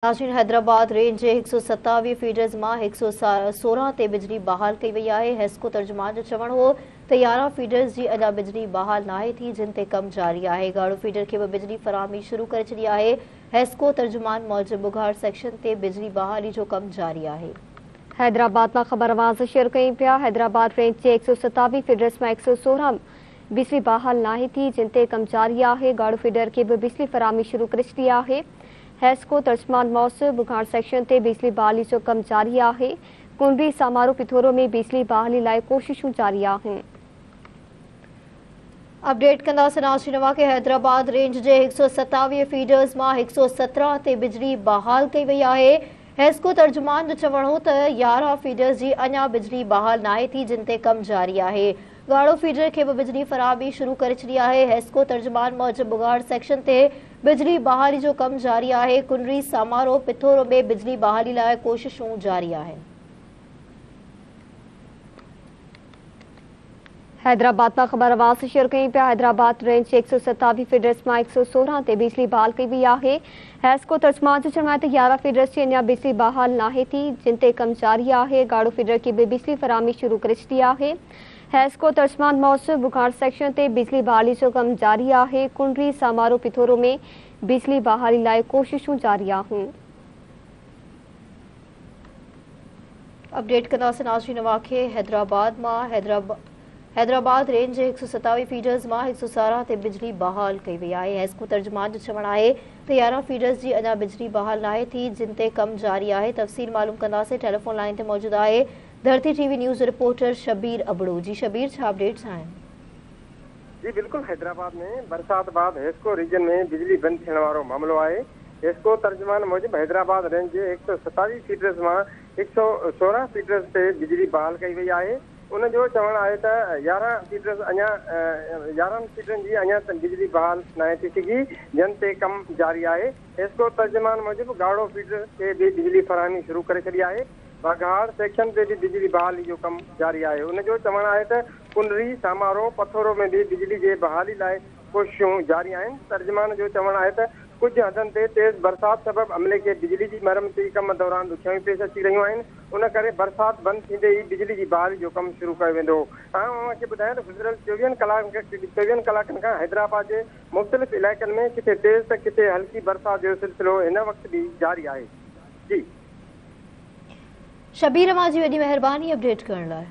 नाज़रीन, हैदराबाद रेंज जे 127 फीडर्स मां 116 ते बिजली बहाल कई वई आहे। हेस्को तर्जुमान जो चवणु हो त 11 फीडर्स जी अञा बिजली बहाल नाहे थी, जिन ते कम जारी आहे। गाढ़ो फीडर खे बि बिजली फराहमी शुरू करे छॾी आहे। हेस्को तर्जुमान मूजिब बुघाड़ सेक्शन ते बिजली बहाली जो कम जारी आहे। हैदराबाद में खबर आवाज़ शेयर कई पिया। हैदराबाद रेंज के 127 फीडर्स में 116 बिजली बहाल नाहे थी, जिन ते कम जारी आहे। गाढ़ो फीडर के भी बिजली फराहमी शुरू करे छॾी आहे। हेस्को तर्जुमान मौसम बुघाड़ सेक्शन ते बिजली बहाली जो कम जारी आहे। कुंडी समारो पिथोरो में बिजली बहाली लाइ कोशिशूं जारी आहिनि। अपडेट कंदासीं नाज़रीन के हैदराबाद रेंज जे 127 फीडर्स मां 117 ते बिजली बहाल कई वई आहे। हेस्को तर्जुमान जो चवणु हो त 11 फीडर्स जी अञा बिजली बहाल नाहे थी, जिन ते कम जारी आहे। गाढ़ो फीडर खे बि बिजली फराहमी शुरू करे छॾी आहे। हेस्को तर्जुमान मूजिब बुघाड़ सेक्शन ते बिजली बहाली जो कम जारी आहे। कुंडरी समारो पिथोरो में बिजली बहाली लाइ कोशिशूं जारी आहिनि। हैदराबाद में खबर आवाज़ शेयर कई पिया। हैदराबाद रेंज के 127 फीडर्स में 116 ते बिजली बहाल कई वई आहे। हेस्को तर्जुमान जो चवणु आहे त 11 फीडर्स जी अञा बिजली बहाल नाहे थी, जिन ते कम जारी आहे। गाढ़ो फीडर की भी बिजली फराहमी शुरू करे छॾी आहे। हेस्को तर्जुमान मौसम बुघाड़ सेक्शन ते बिजली बहाली जो कम जारी आहे। कुंडरी समारो पिथोरो में बिजली बहाली लाइ कोशिशूं जारी आहिनि। अपडेट कंदासीं नाज़रीन खे हैदराबाद रेंज जे 127 फीडर्स मां 117 ते बिजली बहाल कई वई आहे। हेस्को तर्जुमान जो चवणु आहे त 11 फीडर्स जी अञा बिजली बहाल नाहे थी, जिन ते कम जारी आहे। तफ़सील मालूम कंदासीं। टेलीफोन लाइन ते मौजूद आहे धरती TV news reporter Shabir Abro. जी शबीर, छा अपडेट्स आहिनि? जी बिल्कुल, हैदराबाद में बरसात बाद हेस्को रीजन में बिजली बंद थियण वारो मामलो आहे। हेस्को तर्जुमान मूजिब हैदराबाद रेंज जे 127 फीडर्स मां 116 फीडर्स ते बिजली बहाल कई वई आहे। उन जो चवणु आहे त 11 फीडरनि जी अञा बिजली बहाल नाहे थी सघी, जिन ते कम जारी आहे। हेस्को तर्जुमान मूजिब गाढ़ो फीडर खे भी बिजली फराहमी शुरू करे छॾी आहे। बघाड़ सेक्शन ते भी बिजली बहाली जो कम जारी आहे। उन जो चवणु आहे त कुंडरी समारो पथोरो में भी बिजली जे बहाली लाइ कोशिशूं जारी आहिनि। तर्जुमान जो चवणु आहे त कुझु हदनि ते तेज़ बरसात सबबि अमले खे बिजली जी मरम्मती कम दौरान ॾुखियाऊं पेश अची रहियूं आहिनि। उन करे बरसात बंदि थींदे ई बिजली जी बहाली जो कमु शुरू कयो वेंदो। खे ॿुधायां त गुज़िरियल 24 कलाकनि खां हैदराबाद जे मुख़्तलिफ़ इलाइक़नि में किथे तेज़ त किथे हल्की बरसात जो सिलसिलो हिन वक़्तु बि जारी आहे। जी शबीर, मां जी वॾी महिरबानी अपडेट करण लाइ।